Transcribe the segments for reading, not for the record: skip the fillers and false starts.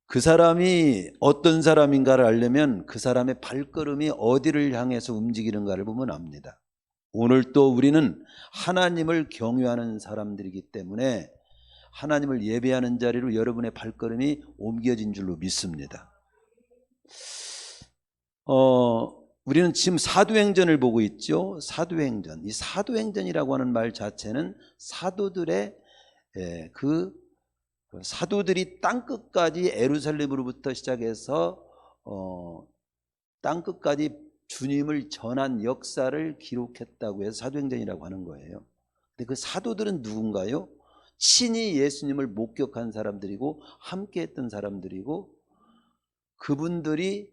그 사람이 어떤 사람인가를 알려면 그 사람의 발걸음이 어디를 향해서 움직이는가를 보면 압니다. 오늘 또 우리는 하나님을 경외하는 사람들이기 때문에 하나님을 예배하는 자리로 여러분의 발걸음이 옮겨진 줄로 믿습니다. 우리는 지금 사도행전을 보고 있죠. 사도행전. 이 사도행전이라고 하는 말 자체는 사도들의 사도들이 땅끝까지 예루살렘으로부터 시작해서 땅끝까지 주님을 전한 역사를 기록했다고 해서 사도행전이라고 하는 거예요. 근데 그 사도들은 누군가요? 친히 예수님을 목격한 사람들이고 함께했던 사람들이고 그분들이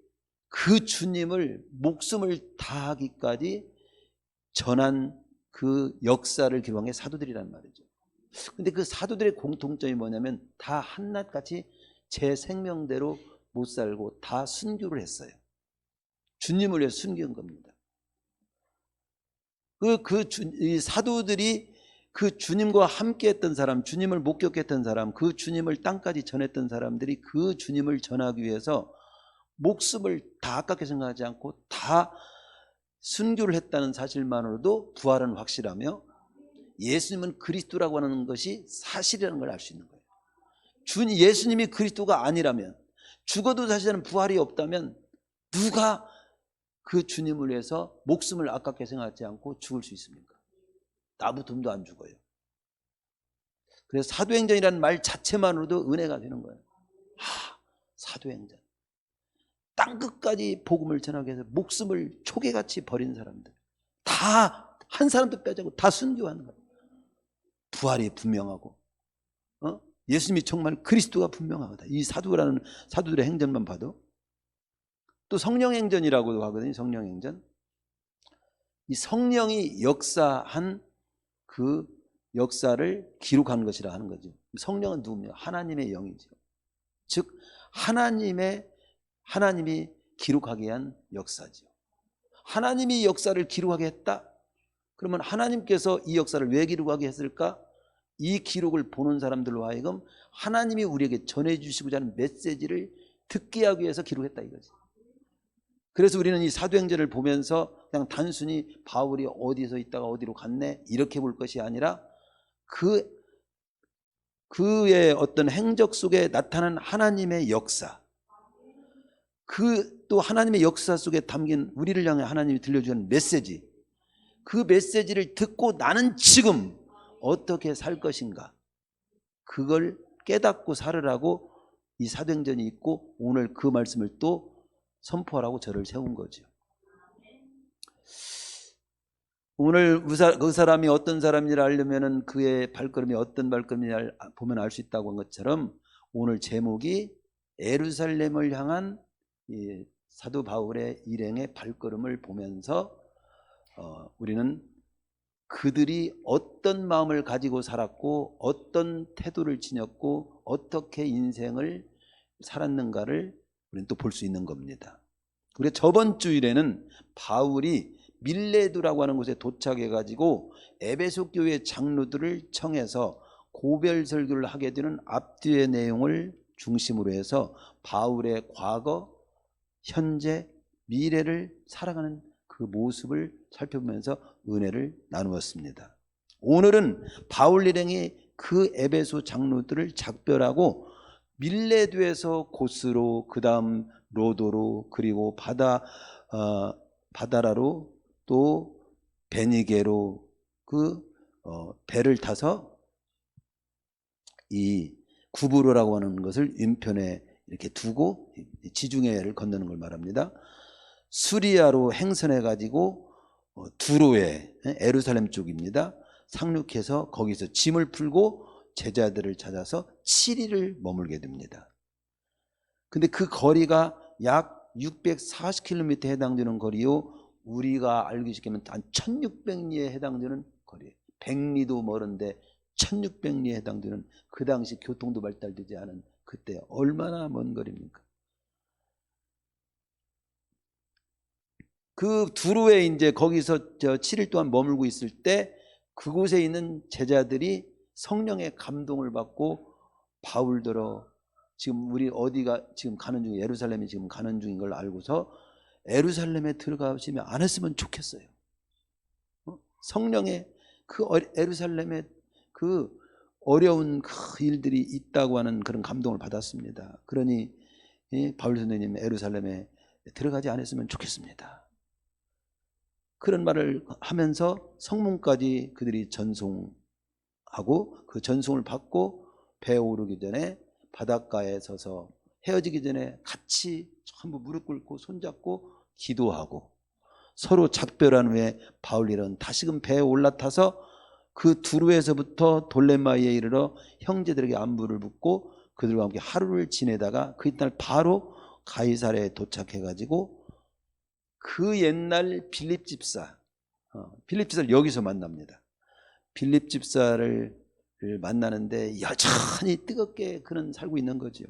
그 주님을 목숨을 다하기까지 전한 그 역사를 기록한 게 사도들이란 말이죠. 근데 그 사도들의 공통점이 뭐냐면 다 한낱같이 제 생명대로 못 살고 다 순교를 했어요. 주님을 위해 순교한 겁니다. 이 사도들이 그 주님과 함께 했던 사람, 주님을 목격했던 사람, 그 주님을 땅까지 전했던 사람들이 그 주님을 전하기 위해서 목숨을 다 아깝게 생각하지 않고 다 순교를 했다는 사실만으로도 부활은 확실하며 예수님은 그리스도라고 하는 것이 사실이라는 걸 알 수 있는 거예요. 예수님이 그리스도가 아니라면, 죽어도 사실은 부활이 없다면 누가 그 주님을 위해서 목숨을 아깝게 생각하지 않고 죽을 수 있습니까? 나부터도 안 죽어요. 그래서 사도행전이라는 말 자체만으로도 은혜가 되는 거예요. 사도행전. 땅끝까지 복음을 전하기 위해서 목숨을 초계같이 버린 사람들, 다 한 사람도 빼자고 다 순교하는 거예요. 부활이 분명하고 예수님이 정말 그리스도가 분명하다. 이 사도들의 행전만 봐도. 또 성령행전이라고도 하거든요. 성령행전. 이 성령이 역사한 그 역사를 기록한 것이라 하는 거죠. 성령은 누굽니까? 하나님의 영이죠. 즉 하나님이 기록하게 한 역사죠. 하나님이 역사를 기록하게 했다? 그러면 하나님께서 이 역사를 왜 기록하게 했을까? 이 기록을 보는 사람들로 하여금 하나님이 우리에게 전해주시고자 하는 메시지를 듣게 하기 위해서 기록했다 이거지. 그래서 우리는 이 사도행전을 보면서 그냥 단순히 바울이 어디서 있다가 어디로 갔네 이렇게 볼 것이 아니라 그의 어떤 행적 속에 나타난 하나님의 역사, 또 하나님의 역사 속에 담긴 우리를 향해 하나님이 들려주는 메시지, 그 메시지를 듣고 나는 지금 어떻게 살 것인가, 그걸 깨닫고 살으라고 이 사도행전이 있고 오늘 그 말씀을 또 선포하라고 저를 세운 거죠. 오늘 그 사람이 어떤 사람인지를 알려면 그의 발걸음이 어떤 발걸음인지 보면 알 수 있다고 한 것처럼 오늘 제목이 예루살렘을 향한 이 사도 바울의 일행의 발걸음을 보면서 우리는 그들이 어떤 마음을 가지고 살았고 어떤 태도를 지녔고 어떻게 인생을 살았는가를 우리는 또 볼 수 있는 겁니다. 우리 저번 주일에는 바울이 밀레도라고 하는 곳에 도착해 가지고 에베소 교회 장로들을 청해서 고별 설교를 하게 되는 앞뒤의 내용을 중심으로 해서 바울의 과거, 현재, 미래를 살아가는 그 모습을 살펴보면서 은혜를 나누었습니다. 오늘은 바울 일행이 그 에베소 장로들을 작별하고 밀레도에서 고스로, 그 다음 로도로, 그리고 바다라로, 또 베니게로 배를 타서 이 구브로라고 하는 것을 인편에 이렇게 두고 지중해를 건너는 걸 말합니다. 수리아로 행선해 가지고 두로에 예루살렘 쪽입니다. 상륙해서 거기서 짐을 풀고 제자들을 찾아서 7일을 머물게 됩니다. 근데 그 거리가 약 640km에 해당되는 거리요, 우리가 알기 쉽게 하면 한 1600리에 해당되는 거리예요. 100리도 멀은데 1600리에 해당되는, 그 당시 교통도 발달되지 않은 그때 얼마나 먼 거리입니까? 그 두로에 이제 거기서 7일 동안 머물고 있을 때 그곳에 있는 제자들이 성령의 감동을 받고 바울더러 지금 우리 어디가 지금 가는 중에 예루살렘이 지금 가는 중인 걸 알고서 예루살렘에 들어가시면 안 했으면 좋겠어요. 성령의 그 예루살렘에 그 어려운 그 일들이 있다고 하는 그런 감동을 받았습니다. 그러니 바울 선생님 예루살렘에 들어가지 않았으면 좋겠습니다. 그런 말을 하면서 성문까지 그들이 전송하고 그 전송을 받고 배에 오르기 전에 바닷가에 서서 헤어지기 전에 같이 전부 무릎 꿇고 손잡고 기도하고 서로 작별한 후에 바울이는 다시금 배에 올라타서 그 두루에서부터 돌레마이에 이르러 형제들에게 안부를 묻고 그들과 함께 하루를 지내다가 그 이튿날 바로 가이사랴에 도착해가지고 그 옛날 빌립 집사를 여기서 만납니다. 빌립 집사를 만나는데 여전히 뜨겁게 그는 살고 있는 거죠.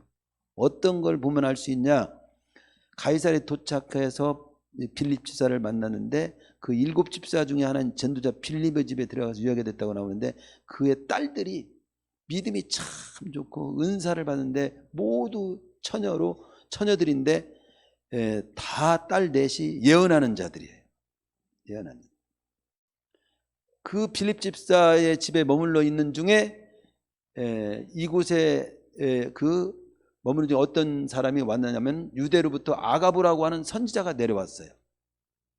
어떤 걸 보면 알 수 있냐? 가이사랴에 도착해서 빌립 집사를 만났는데 그 7 집사 중에 하나인 전도자 빌립의 집에 들어가서 유하게 됐다고 나오는데 그의 딸들이 믿음이 참 좋고 은사를 받는데 모두 처녀들인데 다 딸 넷이 예언하는 자들이에요. 예언하는. 그 빌립 집사의 집에 머물러 있는 중에 이곳에 그 머무는 중에 어떤 사람이 왔느냐면 유대로부터 아가부라고 하는 선지자가 내려왔어요.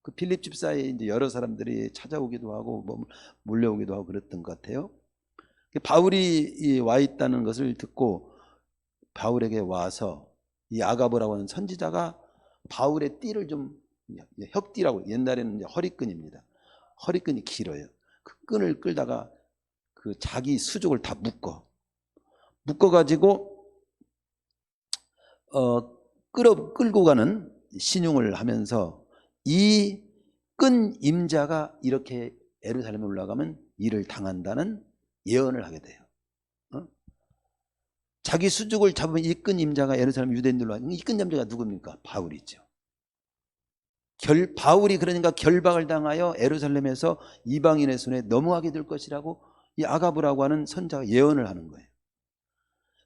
그 빌립 집사에 이제 여러 사람들이 찾아오기도 하고 몰려오기도 하고 그랬던 것 같아요. 바울이 와 있다는 것을 듣고 바울에게 와서 이 아가부라고 하는 선지자가 바울의 띠를 좀 혁띠라고 옛날에는 이제 허리끈입니다. 허리끈이 길어요. 그 끈을 끌다가 그 자기 수족을 다 묶어가지고 끌고 가는 신용을 하면서 이 끈 임자가 이렇게 예루살렘에 올라가면 이를 당한다는 예언을 하게 돼요. 자기 수족을 잡으면 이 끈 임자가 예루살렘 유대인들로 하는 이 끈 임자가 누굽니까? 바울이죠. 바울이 그러니까 결박을 당하여 예루살렘에서 이방인의 손에 넘어가게 될 것이라고 이 아가부라고 하는 선자가 예언을 하는 거예요.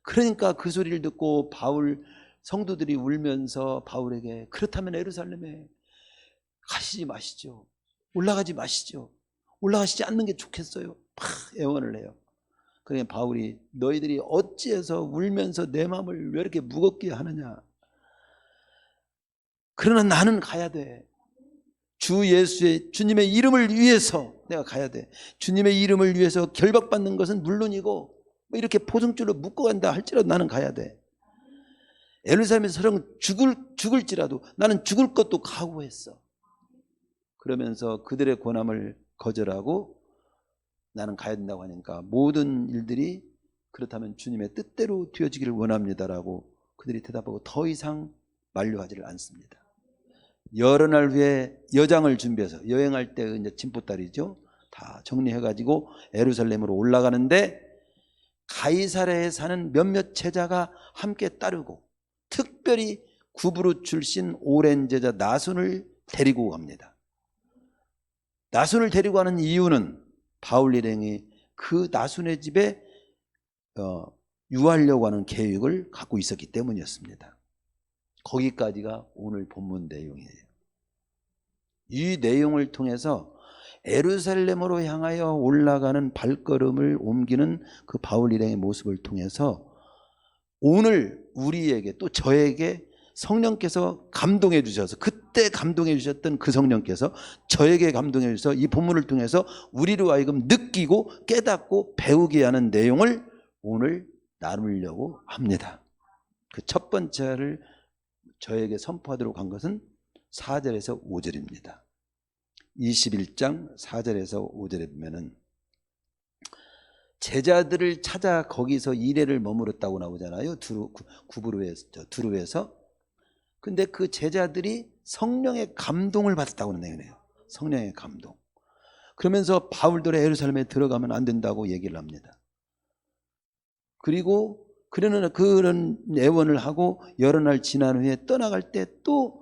그러니까 그 소리를 듣고 바울 성도들이 울면서 바울에게 그렇다면 예루살렘에 가시지 마시죠. 올라가지 마시죠. 올라가시지 않는 게 좋겠어요. 막 애원을 해요. 그러니까 바울이 너희들이 어찌해서 울면서 내 마음을 왜 이렇게 무겁게 하느냐. 그러나 나는 가야 돼. 주님의 이름을 위해서 내가 가야 돼. 주님의 이름을 위해서 결박받는 것은 물론이고 뭐 이렇게 포승줄로 묶어간다 할지라도 나는 가야 돼. 예루살렘에서 죽을지라도 나는 죽을 것도 각오했어. 그러면서 그들의 권함을 거절하고 나는 가야 된다고 하니까 모든 일들이 그렇다면 주님의 뜻대로 되어지기를 원합니다라고 그들이 대답하고 더 이상 만류하지를 않습니다. 여러 날 후에 여장을 준비해서 여행할 때 이제 진보딸이죠. 다 정리해가지고 예루살렘으로 올라가는데 가이사랴에 사는 몇몇 제자가 함께 따르고 특별히 구브루 출신 오랜 제자 나손을 데리고 갑니다. 나손을 데리고 가는 이유는 바울 일행이 그 나손의 집에 유하려고 하는 계획을 갖고 있었기 때문이었습니다. 거기까지가 오늘 본문 내용이에요. 이 내용을 통해서 예루살렘으로 향하여 올라가는 발걸음을 옮기는 그 바울 일행의 모습을 통해서 오늘 우리에게 또 저에게 성령께서 감동해 주셔서 그때 감동해 주셨던 그 성령께서 저에게 감동해 주셔서 이 본문을 통해서 우리로 하여금 느끼고 깨닫고 배우게 하는 내용을 오늘 나누려고 합니다. 그 첫 번째를 저에게 선포하도록 한 것은 4절에서 5절입니다. 21장 4절에서 5절에 보면은 제자들을 찾아 거기서 2회를 머물렀다고 나오잖아요. 두루에서. 근데 그 제자들이 성령의 감동을 받았다고 하는 내용이에요. 성령의 감동. 그러면서 바울들이 예루살렘에 들어가면 안 된다고 얘기를 합니다. 그리고 그런 애원을 하고 여러 날 지난 후에 떠나갈 때 또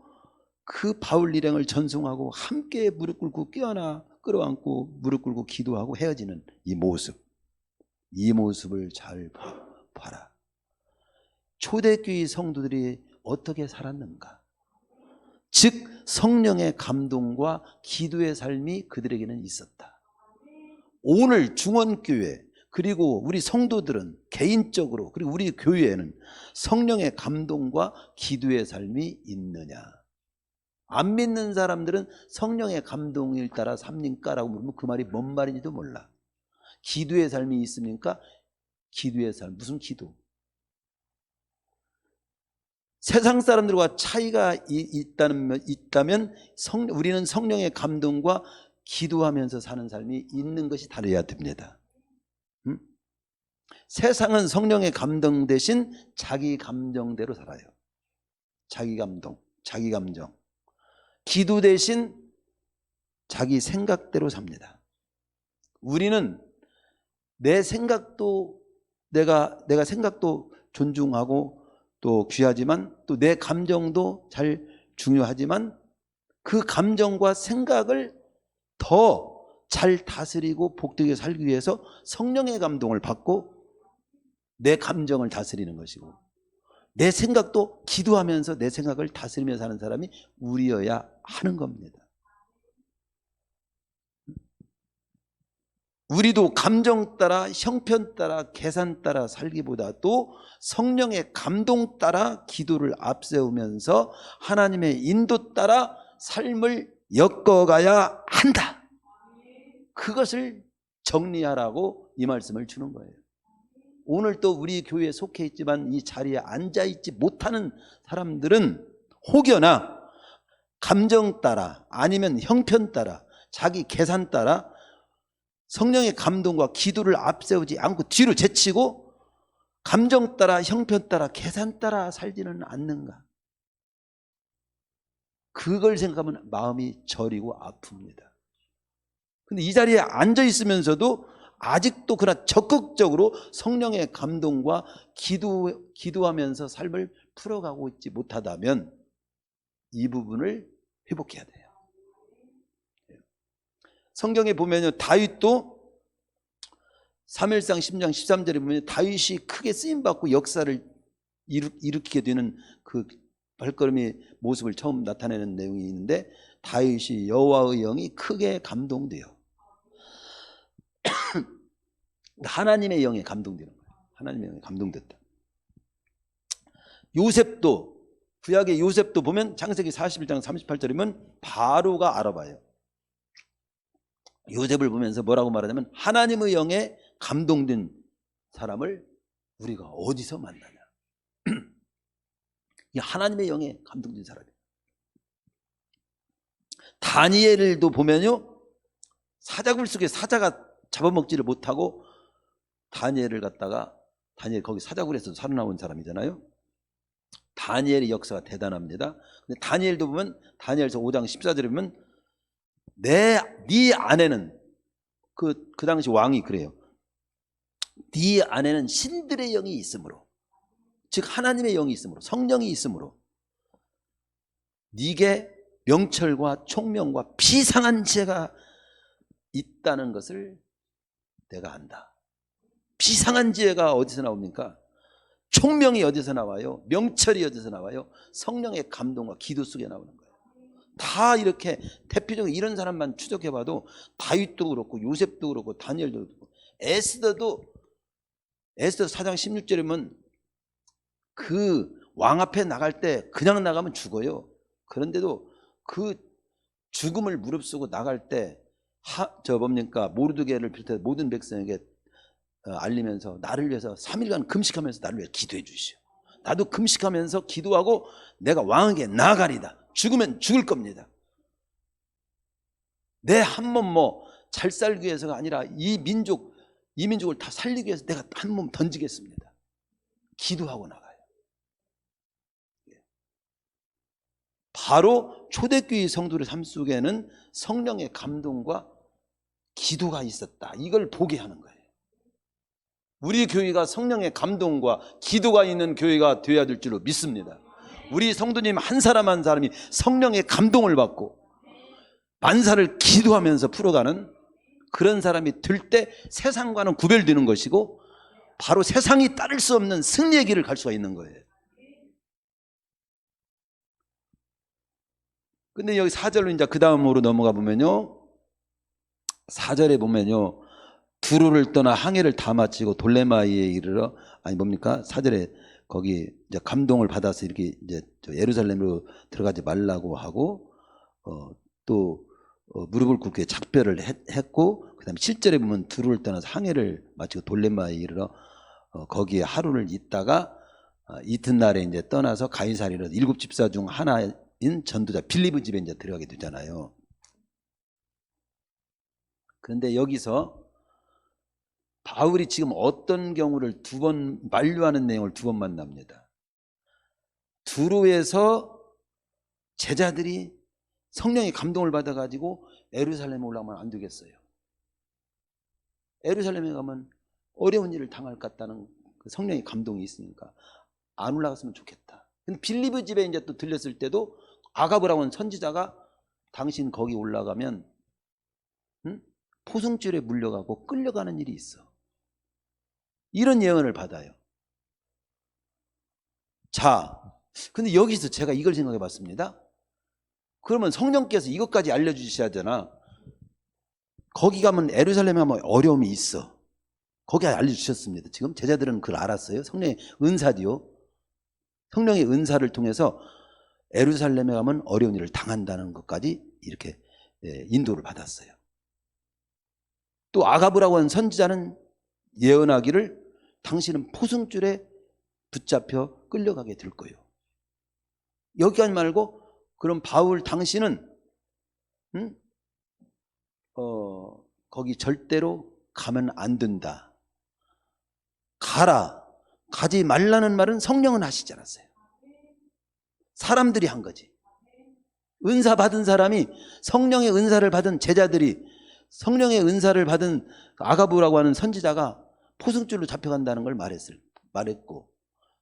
그 바울 일행을 전송하고 함께 무릎 꿇고 끌어안고 무릎 꿇고 기도하고 헤어지는 이 모습을 잘 봐라. 초대교회 성도들이 어떻게 살았는가? 즉 성령의 감동과 기도의 삶이 그들에게는 있었다. 오늘 중원교회 그리고 우리 성도들은 개인적으로 그리고 우리 교회에는 성령의 감동과 기도의 삶이 있느냐? 안 믿는 사람들은 성령의 감동일 따라 삽니까라고 물으면 그 말이 뭔 말인지도 몰라. 기도의 삶이 있습니까? 기도의 삶, 무슨 기도? 세상 사람들과 차이가 있다면 우리는 성령의 감동과 기도하면서 사는 삶이 있는 것이 다르야 됩니다. 세상은 성령의 감동 대신 자기 감정대로 살아요. 자기 감동, 자기 감정. 기도 대신 자기 생각대로 삽니다. 우리는 내 생각도 내가 생각도 존중하고 또 귀하지만 또 내 감정도 잘 중요하지만 그 감정과 생각을 더 잘 다스리고 복되게 살기 위해서 성령의 감동을 받고 내 감정을 다스리는 것이고 내 생각도 기도하면서 내 생각을 다스리며 사는 사람이 우리여야 하는 겁니다. 우리도 감정 따라 형편 따라 계산 따라 살기보다도 성령의 감동 따라 기도를 앞세우면서 하나님의 인도 따라 삶을 엮어가야 한다. 그것을 정리하라고 이 말씀을 주는 거예요. 오늘 또 우리 교회에 속해 있지만 이 자리에 앉아있지 못하는 사람들은 혹여나 감정 따라 아니면 형편 따라 자기 계산 따라 성령의 감동과 기도를 앞세우지 않고 뒤로 제치고 감정 따라 형편 따라 계산 따라 살지는 않는가? 그걸 생각하면 마음이 저리고 아픕니다. 근데 이 자리에 앉아 있으면서도 아직도 그러나 적극적으로 성령의 감동과 기도하면서 삶을 풀어가고 있지 못하다면 이 부분을 회복해야 돼요. 성경에 보면요, 다윗도 사무엘상 10장 13절에 보면 다윗이 크게 쓰임받고 역사를 일으키게 되는 그 발걸음의 모습을 처음 나타내는 내용이 있는데 다윗이 여호와의 영이 크게 감동돼요. 하나님의 영에 감동되는 거예요. 하나님의 영에 감동됐다. 요셉도 구약의 요셉도 보면 창세기 41장 38절이면 바로가 알아봐요. 요셉을 보면서 뭐라고 말하냐면 하나님의 영에 감동된 사람을 우리가 어디서 만나냐. 이 하나님의 영에 감동된 사람이에요. 다니엘도 보면요, 사자굴 속에 사자가 잡아먹지를 못하고 다니엘 거기 사자굴에서 살아나온 사람이잖아요. 다니엘의 역사가 대단합니다. 근데 다니엘도 보면 다니엘서 5장 14절에 보면 네 안에는 그 당시 왕이 그래요. 네 안에는 신들의 영이 있으므로, 즉 하나님의 영이 있으므로, 성령이 있으므로 네게 명철과 총명과 비상한 지혜가 있다는 것을 내가 안다. 비상한 지혜가 어디서 나옵니까? 총명이 어디서 나와요? 명철이 어디서 나와요? 성령의 감동과 기도 속에 나오는 거예요. 다 이렇게 대표적으로 이런 사람만 추적해봐도 다윗도 그렇고 요셉도 그렇고 다니엘도 그렇고 에스더도 4장 16절이면 그 왕 앞에 나갈 때 그냥 나가면 죽어요. 그런데도 그 죽음을 무릅쓰고 나갈 때 모르드게를 비롯해 모든 백성에게 알리면서 나를 위해서 3일간 금식하면서 나를 위해 기도해 주시오. 나도 금식하면서 기도하고 내가 왕에게 나아가리다. 죽으면 죽을 겁니다. 내 한 몸 잘 살기 위해서가 아니라 이 민족을 다 살리기 위해서 내가 한 몸 던지겠습니다. 기도하고 나가요. 바로 초대교회 성도의 삶 속에는 성령의 감동과 기도가 있었다. 이걸 보게 하는 거예요. 우리 교회가 성령의 감동과 기도가 있는 교회가 되어야 될 줄로 믿습니다. 우리 성도님 한 사람 한 사람이 성령의 감동을 받고 만사를 기도하면서 풀어가는 그런 사람이 될 때 세상과는 구별되는 것이고 바로 세상이 따를 수 없는 승리의 길을 갈 수가 있는 거예요. 근데 여기 4절로 이제 그 다음으로 넘어가 보면요. 4절에 보면요. 두로를 떠나 항해를 다 마치고 돌레마이에 이르러, 아니 뭡니까? 4절에 거기 이제 감동을 받아서 이렇게 이제 예루살렘으로 들어가지 말라고 하고, 또 무릎을 꿇게 작별을 했고, 그다음에 7절에 보면 두로를 떠나서 항해를 마치고 돌레마이에 이르러 거기에 하루를 있다가 이튿날에 이제 떠나서 가이사랴로 7 집사 중 하나인 전도자 빌립의 집에 이제 들어가게 되잖아요. 그런데 여기서 바울이 지금 어떤 경우를 두 번 만류하는 내용을 두 번 만납니다. 두로에서 제자들이 성령의 감동을 받아가지고 예루살렘에 올라가면 안 되겠어요. 예루살렘에 가면 어려운 일을 당할 것 같다는 그 성령의 감동이 있으니까 안 올라갔으면 좋겠다. 근데 빌립의 집에 이제 또 들렸을 때도 아가브라고 하는 선지자가 당신 거기 올라가면 포승줄에 물려가고 끌려가는 일이 있어. 이런 예언을 받아요. 자, 근데 여기서 제가 이걸 생각해 봤습니다. 그러면 성령께서 이것까지 알려주셔야 되나? 거기 가면 예루살렘에 가면 어려움이 있어. 거기 알려주셨습니다. 지금 제자들은 그걸 알았어요. 성령의 은사디요. 성령의 은사를 통해서 예루살렘에 가면 어려운 일을 당한다는 것까지 이렇게 인도를 받았어요. 또 아가브라고 하는 선지자는 예언하기를 당신은 포승줄에 붙잡혀 끌려가게 될 거예요. 여기까지 말고 그럼 바울 당신은 거기 절대로 가면 안 된다. 가라. 가지 말라는 말은 성령은 하시지 않았어요. 사람들이 한 거지. 은사 받은 사람이, 성령의 은사를 받은 제자들이, 성령의 은사를 받은 아가브라고 하는 선지자가 포승줄로 잡혀간다는 걸 말했고,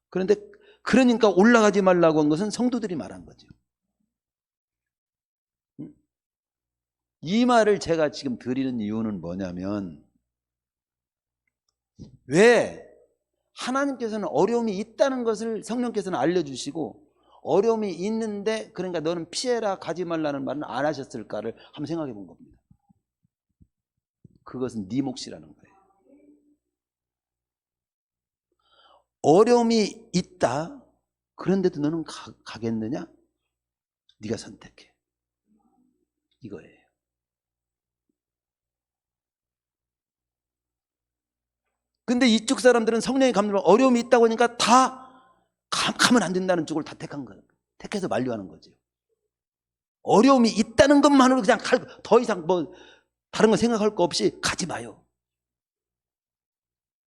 그런데 그러니까 올라가지 말라고 한 것은 성도들이 말한 거죠. 이 말을 제가 지금 드리는 이유는 뭐냐면, 왜 하나님께서는 어려움이 있다는 것을 성령께서는 알려주시고, 어려움이 있는데 그러니까 너는 피해라 가지 말라는 말은 안 하셨을까를 한번 생각해 본 겁니다. 그것은 네 몫이라는 거예요. 어려움이 있다. 그런데도 너는 가겠느냐? 네가 선택해. 이거예요. 근데 이쪽 사람들은 성령의 감동으로 어려움이 있다고 하니까 다 가면 안 된다는 쪽을 다 택한 거예요. 택해서 만류하는 거죠. 어려움이 있다는 것만으로 그냥 더 이상 뭐 다른 거 생각할 거 없이 가지 마요.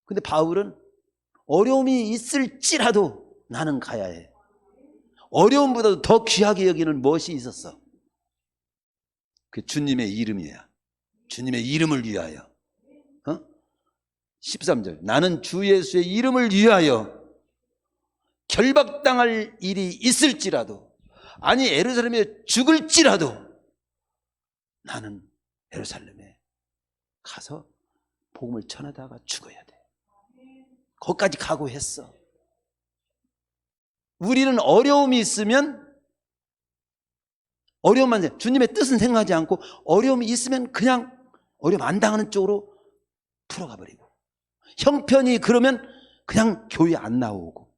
근데 바울은 어려움이 있을지라도 나는 가야 해. 어려움보다도 더 귀하게 여기는 무엇이 있었어? 그 주님의 이름이야. 주님의 이름을 위하여. 13절 나는 주 예수의 이름을 위하여 결박당할 일이 있을지라도, 아니 예루살렘에 죽을지라도 나는 예루살렘에 가서 복음을 전하다가 죽어야 돼. 거기까지 각오했어. 우리는 어려움이 있으면 어려움만, 주님의 뜻은 생각하지 않고 어려움이 있으면 그냥 어려움 안 당하는 쪽으로 풀어가 버리고, 형편이 그러면 그냥 교회 안 나오고,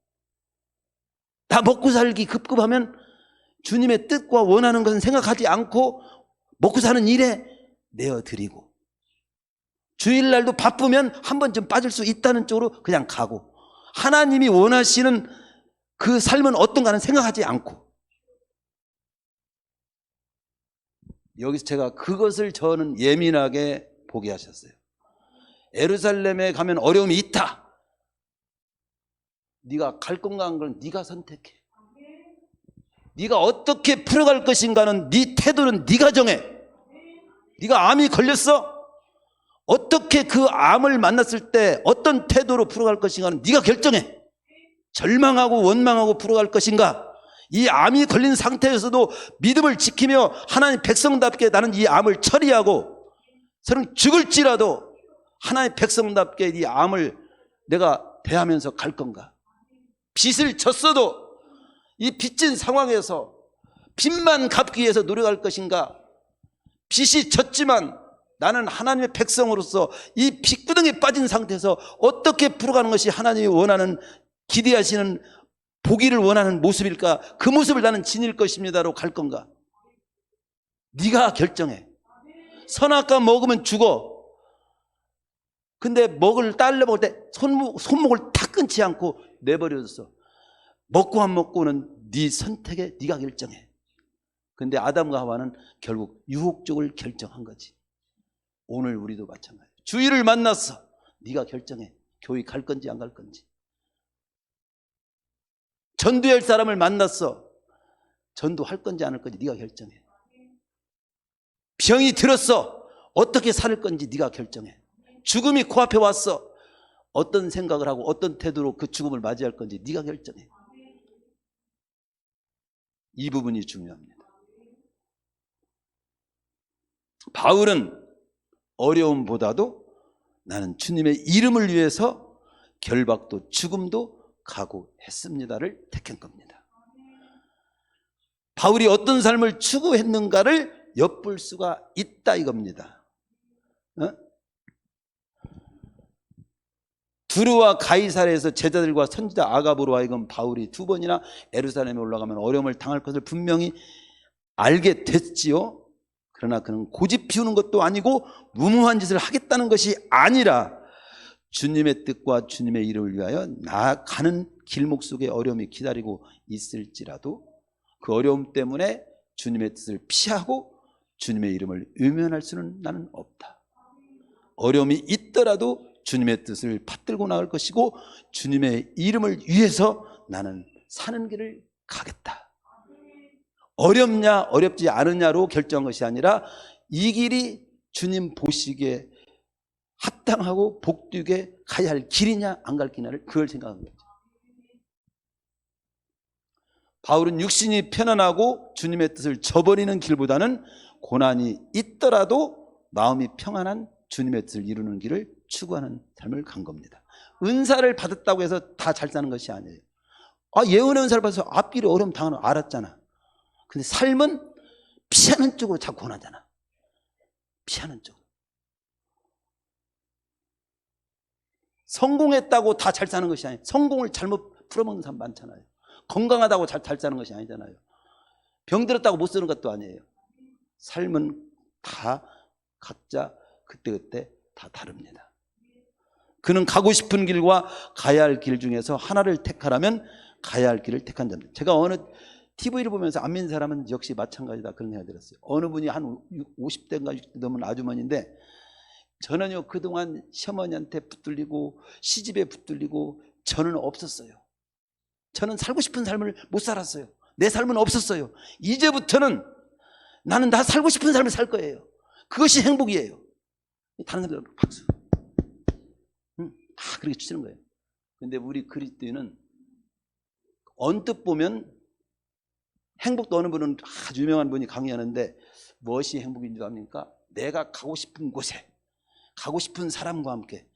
다 먹고 살기 급급하면 주님의 뜻과 원하는 것은 생각하지 않고 먹고 사는 일에 내어드리고, 주일날도 바쁘면 한 번쯤 빠질 수 있다는 쪽으로 그냥 가고, 하나님이 원하시는 그 삶은 어떤가는 생각하지 않고. 여기서 제가 그것을 저는 예민하게 보게 하셨어요. 예루살렘에 가면 어려움이 있다. 네가 갈 건가 안 건 네가 선택해. 네가 어떻게 풀어갈 것인가는 네 태도는 네가 정해. 네가 암이 걸렸어? 어떻게 그 암을 만났을 때 어떤 태도로 풀어갈 것인가는 네가 결정해. 절망하고 원망하고 풀어갈 것인가, 이 암이 걸린 상태에서도 믿음을 지키며 하나님 백성답게 나는 이 암을 처리하고, 저는 죽을지라도 하나님 백성답게 이 암을 내가 대하면서 갈 건가. 빚을 졌어도 이 빚진 상황에서 빚만 갚기 위해서 노력할 것인가? 빚이 졌지만 나는 하나님의 백성으로서 이 빚구덩이에 빠진 상태에서 어떻게 풀어가는 것이 하나님이 원하는, 기대하시는, 보기를 원하는 모습일까? 그 모습을 나는 지닐 것입니다로 갈 건가? 네가 결정해. 선악과 먹으면 죽어. 근데 딸려 먹을 때 손목을 다 끊지 않고 내버려뒀어. 먹고 안 먹고는 네 선택에 네가 결정해. 근데 아담과 하와는 결국 유혹적을 결정한 거지. 오늘 우리도 마찬가지야. 주일을 만났어. 네가 결정해. 교회 갈 건지 안 갈 건지. 전도할 사람을 만났어. 전도할 건지 안 할 건지 네가 결정해. 병이 들었어. 어떻게 살 건지 네가 결정해. 죽음이 코앞에 왔어. 어떤 생각을 하고 어떤 태도로 그 죽음을 맞이할 건지 네가 결정해. 이 부분이 중요합니다. 바울은 어려움보다도 나는 주님의 이름을 위해서 결박도 죽음도 각오했습니다를 택한 겁니다. 바울이 어떤 삶을 추구했는가를 엿볼 수가 있다 이겁니다. 두루와 가이사랴에서 제자들과 선지자 아갑으로 하여금 바울이 2번이나 예루살렘에 올라가면 어려움을 당할 것을 분명히 알게 됐지요. 그러나 그는 고집 피우는 것도 아니고 무모한 짓을 하겠다는 것이 아니라 주님의 뜻과 주님의 이름을 위하여 나아가는 길목 속에 어려움이 기다리고 있을지라도 그 어려움 때문에 주님의 뜻을 피하고 주님의 이름을 외면할 수는 나는 없다. 어려움이 있더라도 주님의 뜻을 받들고 나갈 것이고 주님의 이름을 위해서 나는 사는 길을 가겠다. 어렵냐 어렵지 않으냐로 결정한 것이 아니라 이 길이 주님 보시기에 합당하고 복되게 가야 할 길이냐 안 갈 길이냐를 그걸 생각한 거죠. 바울은 육신이 편안하고 주님의 뜻을 저버리는 길보다는 고난이 있더라도 마음이 평안한 주님의 뜻을 이루는 길을 추구하는 삶을 간 겁니다. 은사를 받았다고 해서 다 잘 사는 것이 아니에요. 예언의 은사를 받아서 앞길에 어려움 당하는 거 알았잖아. 근데 삶은 피하는 쪽으로 자꾸 원하잖아. 피하는 쪽으로. 성공했다고 다 잘 사는 것이 아니에요. 성공을 잘못 풀어먹는 사람 많잖아요. 건강하다고 잘 사는 것이 아니잖아요. 병들었다고 못 쓰는 것도 아니에요. 삶은 다 각자 그때그때 다 다릅니다. 그는 가고 싶은 길과 가야 할 길 중에서 하나를 택하라면 가야 할 길을 택한 자입니다. 제가 어느 TV를 보면서 안 믿는 사람은 역시 마찬가지다 그런 생각이 들었어요. 어느 분이 한 50대인가 60대 넘은 아주머니인데 저는요 그동안 시어머니한테 붙들리고 시집에 붙들리고 저는 없었어요. 저는 살고 싶은 삶을 못 살았어요. 내 삶은 없었어요. 이제부터는 나는 나 살고 싶은 삶을 살 거예요. 그것이 행복이에요. 다른 사람들 박수. 다 그렇게 치는 거예요. 근데 우리 그리스도인은 언뜻 보면 행복도 어느 분은 아주 유명한 분이 강의하는데 무엇이 행복인 줄 압니까? 내가 가고 싶은 곳에 가고 싶은 사람과 함께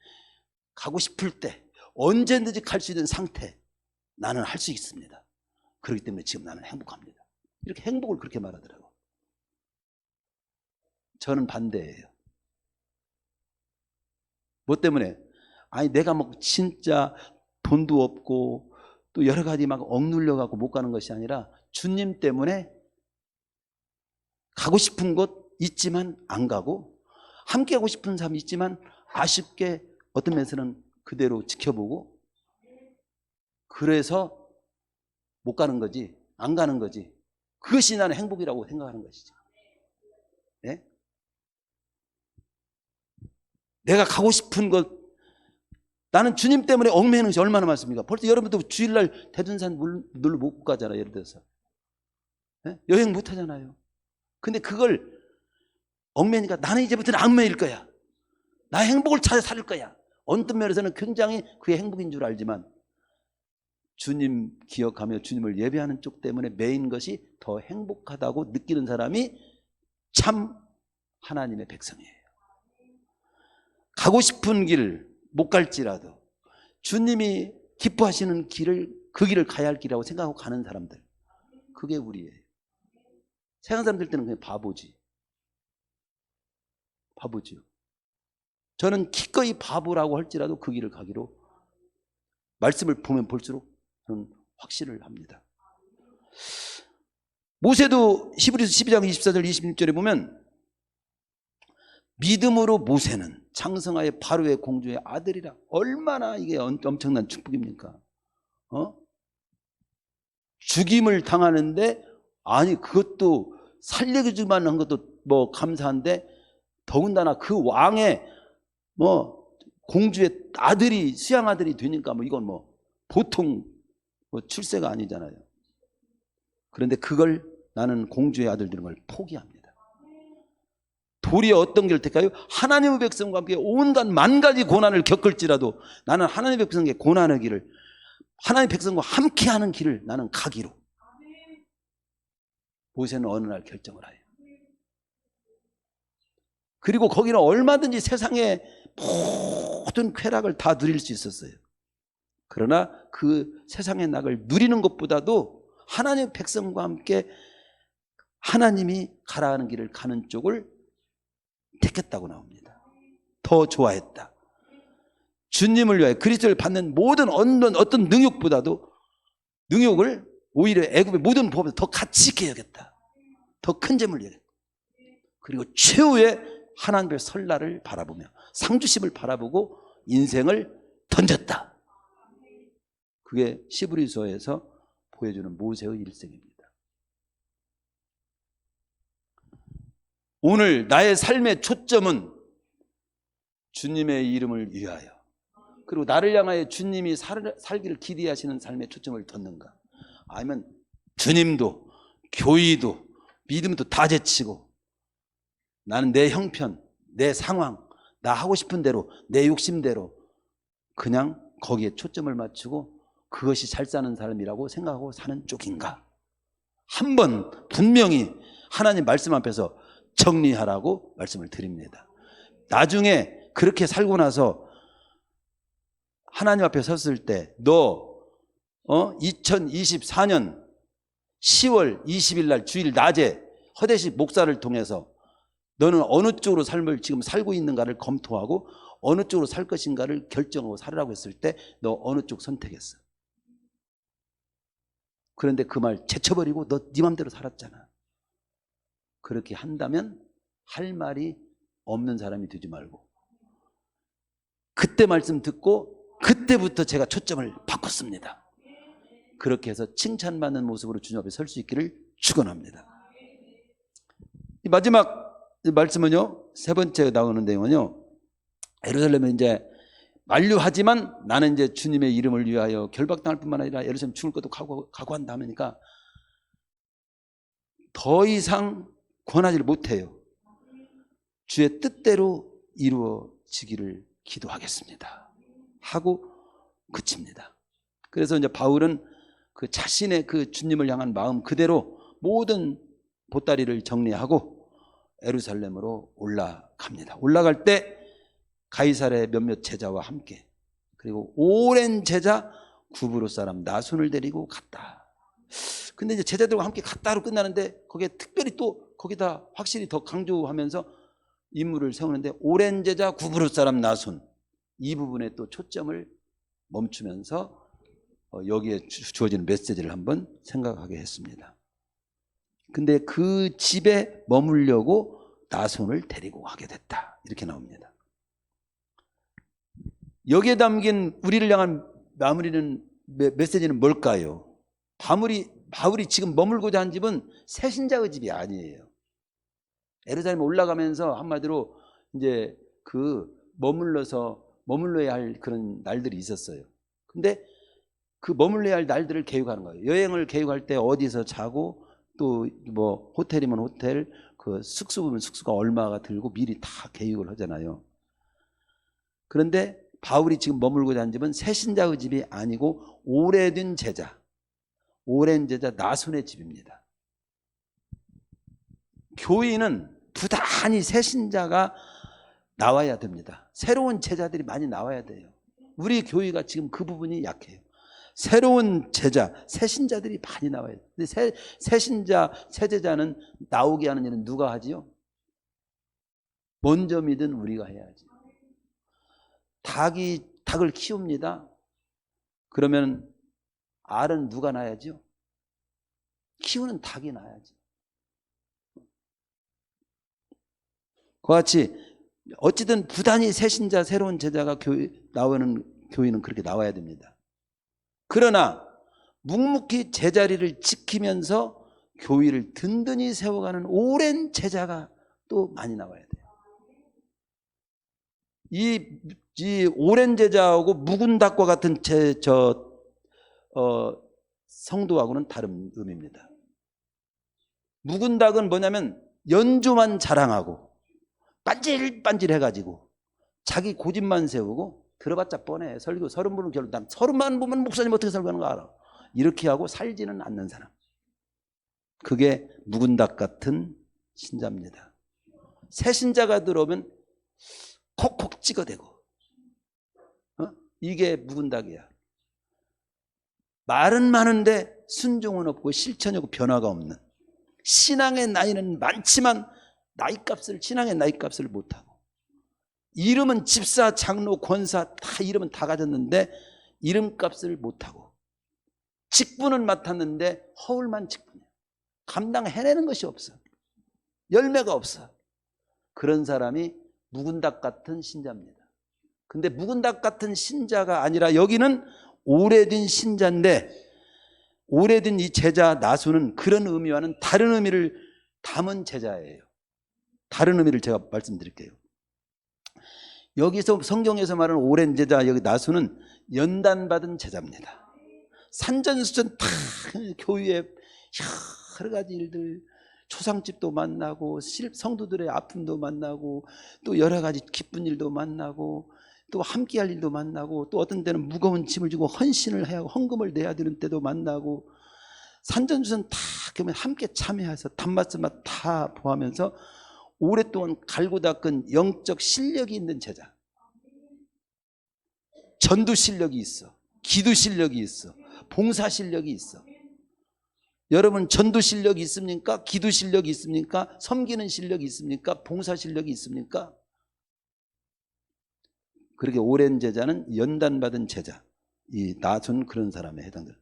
가고 싶을 때 언제든지 갈 수 있는 상태 나는 할 수 있습니다. 그렇기 때문에 지금 나는 행복합니다. 이렇게 행복을 그렇게 말하더라고요. 저는 반대예요. 뭐 때문에? 내가 진짜 돈도 없고 또 여러 가지 막 억눌려 갖고 못 가는 것이 아니라 주님 때문에 가고 싶은 곳 있지만 안 가고 함께 하고 싶은 사람이 있지만 아쉽게 어떤 면에서는 그대로 지켜보고 그래서 못 가는 거지 안 가는 거지 그것이 나는 행복이라고 생각하는 것이죠. 네? 내가 가고 싶은 곳 나는 주님 때문에 얽매이는 것이 얼마나 많습니까? 벌써 여러분도 주일날 대둔산 놀러 못 가잖아요. 예를 들어서 네? 여행 못 하잖아요. 근데 그걸 얽매이니까 나는 이제부터는 안 매일 거야. 나 행복을 찾아 살 거야. 어떤 면에서는 굉장히 그게 행복인 줄 알지만 주님 기억하며 주님을 예배하는 쪽 때문에 매인 것이 더 행복하다고 느끼는 사람이 참 하나님의 백성이에요. 가고 싶은 길 못 갈지라도 주님이 기뻐하시는 길을 그 길을 가야 할 길이라고 생각하고 가는 사람들 그게 우리예요. 세상 사람들 때는 그냥 바보지. 바보지요. 저는 기꺼이 바보라고 할지라도 그 길을 가기로 말씀을 보면 볼수록 저는 확신을 합니다. 모세도 히브리서 12장 24절 26절에 보면 믿음으로 모세는 장성하여 바로의 공주의 아들이라. 얼마나 이게 엄청난 축복입니까? 죽임을 당하는데 아니 그것도 살려주기만 한 것도 뭐 감사한데 더군다나 그 왕의 뭐 공주의 아들이 수양 아들이 되니까 뭐 이건 뭐 보통 뭐 출세가 아니잖아요. 그런데 그걸 나는 공주의 아들 되는 걸 포기합니다. 도리어 어떤 길을 택하여 하나님의 백성과 함께 온갖 만 가지 고난을 겪을지라도 나는 하나님의 백성의 고난의 길을 하나님의 백성과 함께하는 길을 나는 가기로. 모세는 어느 날 결정을 하여. 그리고 거기는 얼마든지 세상의 모든 쾌락을 다 누릴 수 있었어요. 그러나 그 세상의 낙을 누리는 것보다도 하나님의 백성과 함께 하나님이 가라하는 길을 가는 쪽을 택했다고 나옵니다. 더 좋아했다. 주님을 위하여 그리스도를 받는 모든 어떤 능욕보다도 능욕을 오히려 애굽의 모든 법에서 더 가치 있게 여겼다. 더 큰 재물을 여겼다. 그리고 최후의 하나님의 설날을 바라보며 상주심을 바라보고 인생을 던졌다. 그게 히브리서에서 보여주는 모세의 일생입니다. 오늘 나의 삶의 초점은 주님의 이름을 위하여, 그리고 나를 향하여 주님이 살기를 기대하시는 삶의 초점을 뒀는가? 아니면 주님도 교의도 믿음도 다 제치고 나는 내 형편, 내 상황, 나 하고 싶은 대로 내 욕심대로 그냥 거기에 초점을 맞추고 그것이 잘 사는 사람이라고 생각하고 사는 쪽인가? 한번 분명히 하나님 말씀 앞에서 정리하라고 말씀을 드립니다. 나중에 그렇게 살고 나서 하나님 앞에 섰을 때 너 2024년 10월 20일 날 주일 낮에 허대식 목사를 통해서 너는 어느 쪽으로 삶을 지금 살고 있는가를 검토하고 어느 쪽으로 살 것인가를 결정하고 살으라고 했을 때 너 어느 쪽 선택했어? 그런데 그 말 제쳐버리고 너 네 맘대로 살았잖아. 그렇게 한다면 할 말이 없는 사람이 되지 말고 그때 말씀 듣고 그때부터 제가 초점을 바꿨습니다. 그렇게 해서 칭찬받는 모습으로 주님 앞에 설 수 있기를 축원합니다. 이 마지막 말씀은요, 세 번째 나오는 내용은요, 예루살렘은 이제 만류하지만 나는 이제 주님의 이름을 위하여 결박당할 뿐만 아니라 예루살렘 죽을 것도 각오한다 하니까 더 이상 권하지를 못해요. 주의 뜻대로 이루어지기를 기도하겠습니다 하고 그칩니다. 그래서 이제 바울은 그 자신의 그 주님을 향한 마음 그대로 모든 보따리를 정리하고 예루살렘으로 올라갑니다. 올라갈 때 가이사랴의 몇몇 제자와 함께, 그리고 오랜 제자 구브로 사람 나손을 데리고 갔다. 근데 이제 제자들과 함께 갔다로 끝나는데 거기에 특별히 또 거기다 확실히 더 강조하면서 인물을 세우는데 오랜 제자 구브로 사람 나손, 이 부분에 또 초점을 멈추면서 여기에 주어지는 메시지를 한번 생각하게 했습니다. 근데 그 집에 머물려고 나손을 데리고 가게 됐다, 이렇게 나옵니다. 여기에 담긴 우리를 향한 마무리는 메시지는 뭘까요? 바울이 지금 머물고자 한 집은 새신자의 집이 아니에요. 예루살렘에 올라가면서 한마디로 이제 그 머물러야 할 그런 날들이 있었어요. 근데 그 머물러야 할 날들을 계획하는 거예요. 여행을 계획할 때 어디서 자고 또 뭐 호텔이면 호텔, 그 숙소면 숙소가 얼마가 들고 미리 다 계획을 하잖아요. 그런데 바울이 지금 머물고자 한 집은 새신자의 집이 아니고 오래된 제자 나손의 집입니다. 교인은 부단히 새신자가 나와야 됩니다. 새로운 제자들이 많이 나와야 돼요. 우리 교회가 지금 그 부분이 약해요. 새로운 제자, 새 신자들이 많이 나와요. 근데 새 신자, 새 제자는 나오게 하는 일은 누가 하지요? 먼저 믿은 우리가 해야지. 닭을 키웁니다. 그러면 알은 누가 낳아야죠? 키우는 닭이 낳아야지. 그와 같이 어찌든 부단히 새 신자, 새로운 제자가 나오는 교회는 그렇게 나와야 됩니다. 그러나 묵묵히 제자리를 지키면서 교회를 든든히 세워가는 오랜 제자가 또 많이 나와야 돼요. 이 오랜 제자하고 묵은 닭과 같은 성도하고는 다른 의미입니다. 묵은 닭은 뭐냐면 연주만 자랑하고 반질반질해가지고 자기 고집만 세우고 들어봤자 뻔해. 설교 30분은 결론 난 30만 보면 목사님 어떻게 설교하는 거 알아. 이렇게 하고 살지는 않는 사람. 그게 묵은 닭 같은 신자입니다. 새 신자가 들어오면 콕콕 찍어대고 이게 묵은 닭이야. 말은 많은데 순종은 없고 실천이 없고 변화가 없는, 신앙의 나이는 많지만 신앙의 나이값을 못하고, 이름은 집사, 장로, 권사 다 이름은 다 가졌는데 이름값을 못하고, 직분은 맡았는데 허울만 직분이야. 감당해내는 것이 없어. 열매가 없어. 그런 사람이 묵은 닭 같은 신자입니다. 근데 묵은 닭 같은 신자가 아니라 여기는 오래된 신자인데, 오래된 이 제자 나수는 그런 의미와는 다른 의미를 담은 제자예요. 다른 의미를 제가 말씀드릴게요. 여기서 성경에서 말하는 오랜 제자, 여기 나수는 연단받은 제자입니다. 산전수전 다 교회에 여러 가지 일들, 초상집도 만나고 성도들의 아픔도 만나고 또 여러 가지 기쁜 일도 만나고 또 함께할 일도 만나고 또 어떤 때는 무거운 짐을 지고 헌신을 해야 하고 헌금을 내야 되는 때도 만나고, 산전수전 다 함께 참여해서 단맛을 다 보하면서 오랫동안 갈고 닦은 영적 실력이 있는 제자. 전도 실력이 있어, 기도 실력이 있어, 봉사 실력이 있어. 여러분 전도 실력이 있습니까? 기도 실력이 있습니까? 섬기는 실력이 있습니까? 봉사 실력이 있습니까? 그렇게 오랜 제자는 연단받은 제자, 이 나순 그런 사람에 해당돼요.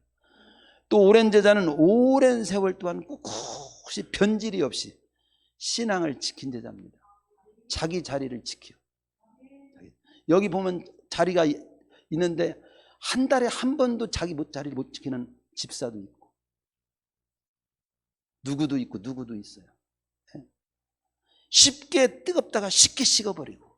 또 오랜 제자는 오랜 세월 동안 꿋꿋이 변질이 없이 신앙을 지킨 제자입니다. 자기 자리를 지켜. 여기 보면 자리가 있는데 한 달에 한 번도 자기 자리를 못 지키는 집사도 있고, 누구도 있고 누구도 있어요. 쉽게 뜨겁다가 쉽게 식어버리고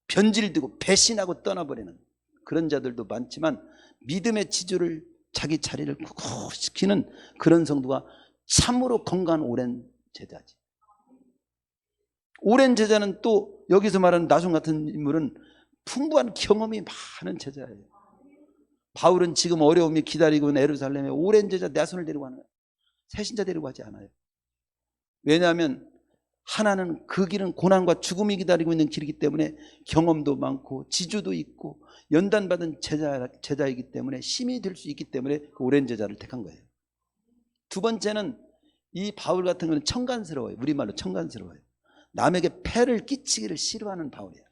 변질되고 배신하고 떠나버리는 그런 자들도 많지만, 믿음의 지주를 자기 자리를 꾹 지키는 그런 성도가 참으로 건강한 오랜 제자지. 오랜 제자는 또 여기서 말하는 나손 같은 인물은 풍부한 경험이 많은 제자예요. 바울은 지금 어려움이 기다리고 있는 예루살렘에 오랜 제자 나손을 데리고 가는 거예요. 새신자 데리고 가지 않아요. 왜냐하면 하나는 그 길은 고난과 죽음이 기다리고 있는 길이기 때문에 경험도 많고 지주도 있고 연단받은 제자이기 때문에 힘이 될 수 있기 때문에 그 오랜 제자를 택한 거예요. 두 번째는 이 바울 같은 경우는 청간스러워요. 우리말로 청간스러워요. 남에게 폐를 끼치기를 싫어하는 바울이에요.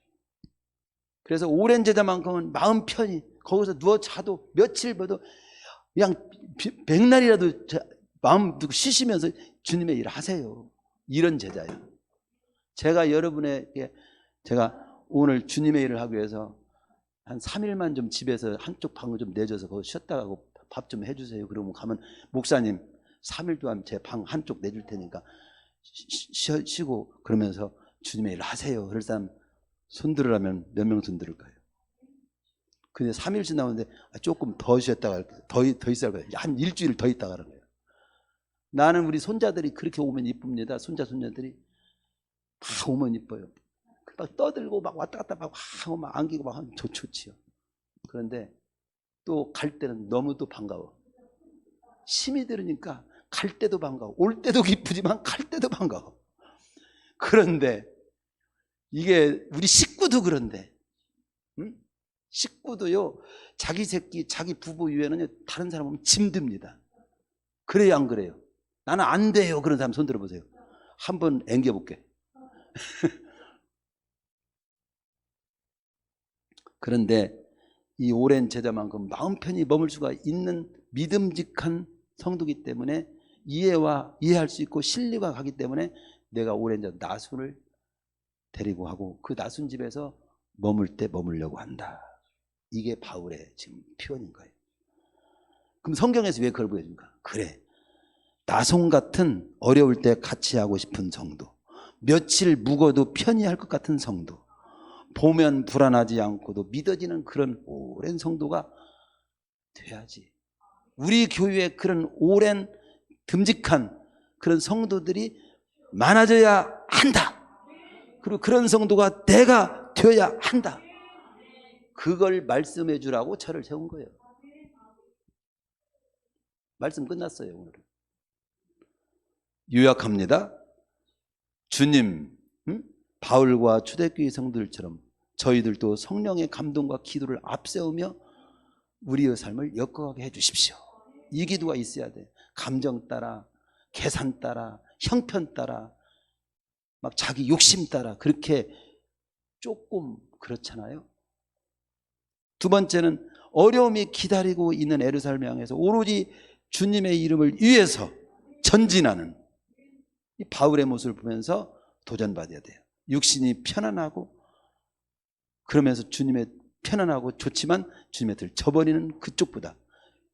그래서 오랜 제자만큼은 마음 편히 거기서 누워 자도 며칠 봐도 그냥 백날이라도 마음 두고 쉬시면서 주님의 일을 하세요. 이런 제자예요. 제가 여러분에게 제가 오늘 주님의 일을 하기 위해서 한 3일만 좀 집에서 한쪽 방을 좀 내줘서 거기 쉬었다 가고 밥 좀 해주세요. 그러면 가면 목사님 3일 동안 제 방 한쪽 내줄 테니까 쉬고 그러면서 주님의 일을 하세요. 그럴 사람 손들으라면 몇 명 손들을까요? 근데 3일 지나오는데 조금 더 쉬었다가 더 있어야 할 거예요. 한 일주일 더 있다가 그런 거예요. 나는 우리 손자들이 그렇게 오면 이쁩니다. 손자들이 막 오면 이뻐요. 막 떠들고 막 왔다 갔다 막 하고 막 안기고 막 하면 좋지요. 그런데 또 갈 때는 너무 또 반가워. 힘이 들으니까 갈 때도 반가워. 올 때도 기쁘지만 갈 때도 반가워. 그런데 이게 우리 식구도 그런데, 응? 식구도요, 자기 새끼, 자기 부부 위에는 다른 사람 보면 짐듭니다. 그래요, 안 그래요? 나는 안 돼요. 그런 사람 손 들어보세요. 한번 앵겨볼게. 그런데 이 오랜 제자만큼 마음 편히 머물 수가 있는 믿음직한 성도기 때문에 이해할 수 있고 신뢰가 가기 때문에 내가 오랜 제자 나순을 데리고 하고 그 나순 집에서 머물 때 머물려고 한다. 이게 바울의 지금 표현인 거예요. 그럼 성경에서 왜 그걸 보여줍니까? 그래, 나손 같은 어려울 때 같이 하고 싶은 성도, 며칠 묵어도 편히 할 것 같은 성도, 보면 불안하지 않고도 믿어지는 그런 오랜 성도가 돼야지. 우리 교회에 그런 오랜 듬직한 그런 성도들이 많아져야 한다. 그리고 그런 성도가 내가 되어야 한다. 그걸 말씀해 주라고 저를 세운 거예요. 말씀 끝났어요. 오늘은 요약합니다. 주님, 바울과 초대교회 성도들처럼 저희들도 성령의 감동과 기도를 앞세우며 우리의 삶을 엮어가게 해주십시오. 이 기도가 있어야 돼. 감정 따라, 계산 따라, 형편 따라, 막 자기 욕심 따라 그렇게 조금 그렇잖아요. 두 번째는 어려움이 기다리고 있는 예루살렘 향해서 오로지 주님의 이름을 위해서 전진하는 이 바울의 모습을 보면서 도전받아야 돼요. 육신이 편안하고 그러면서 주님의 편안하고 좋지만 주님의 뜻을 저버리는 그쪽보다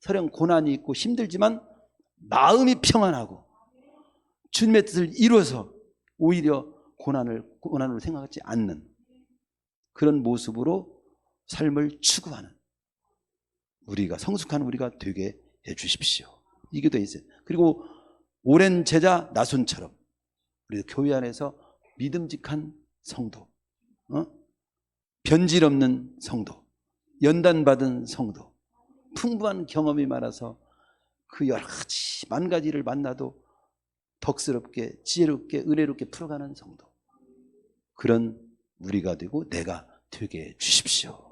설령 고난이 있고 힘들지만 마음이 평안하고 주님의 뜻을 이루어서 오히려 고난으로 생각하지 않는 그런 모습으로 삶을 추구하는 우리가 성숙한 우리가 되게 해주십시오. 이게 돼 있어요. 그리고 오랜 제자 나손처럼 우리 교회 안에서 믿음직한 성도, 변질 없는 성도, 연단받은 성도, 풍부한 경험이 많아서 그 여러 가지 만 가지를 만나도 덕스럽게 지혜롭게 은혜롭게 풀어가는 성도, 그런 우리가 되고 내가 되게 해주십시오.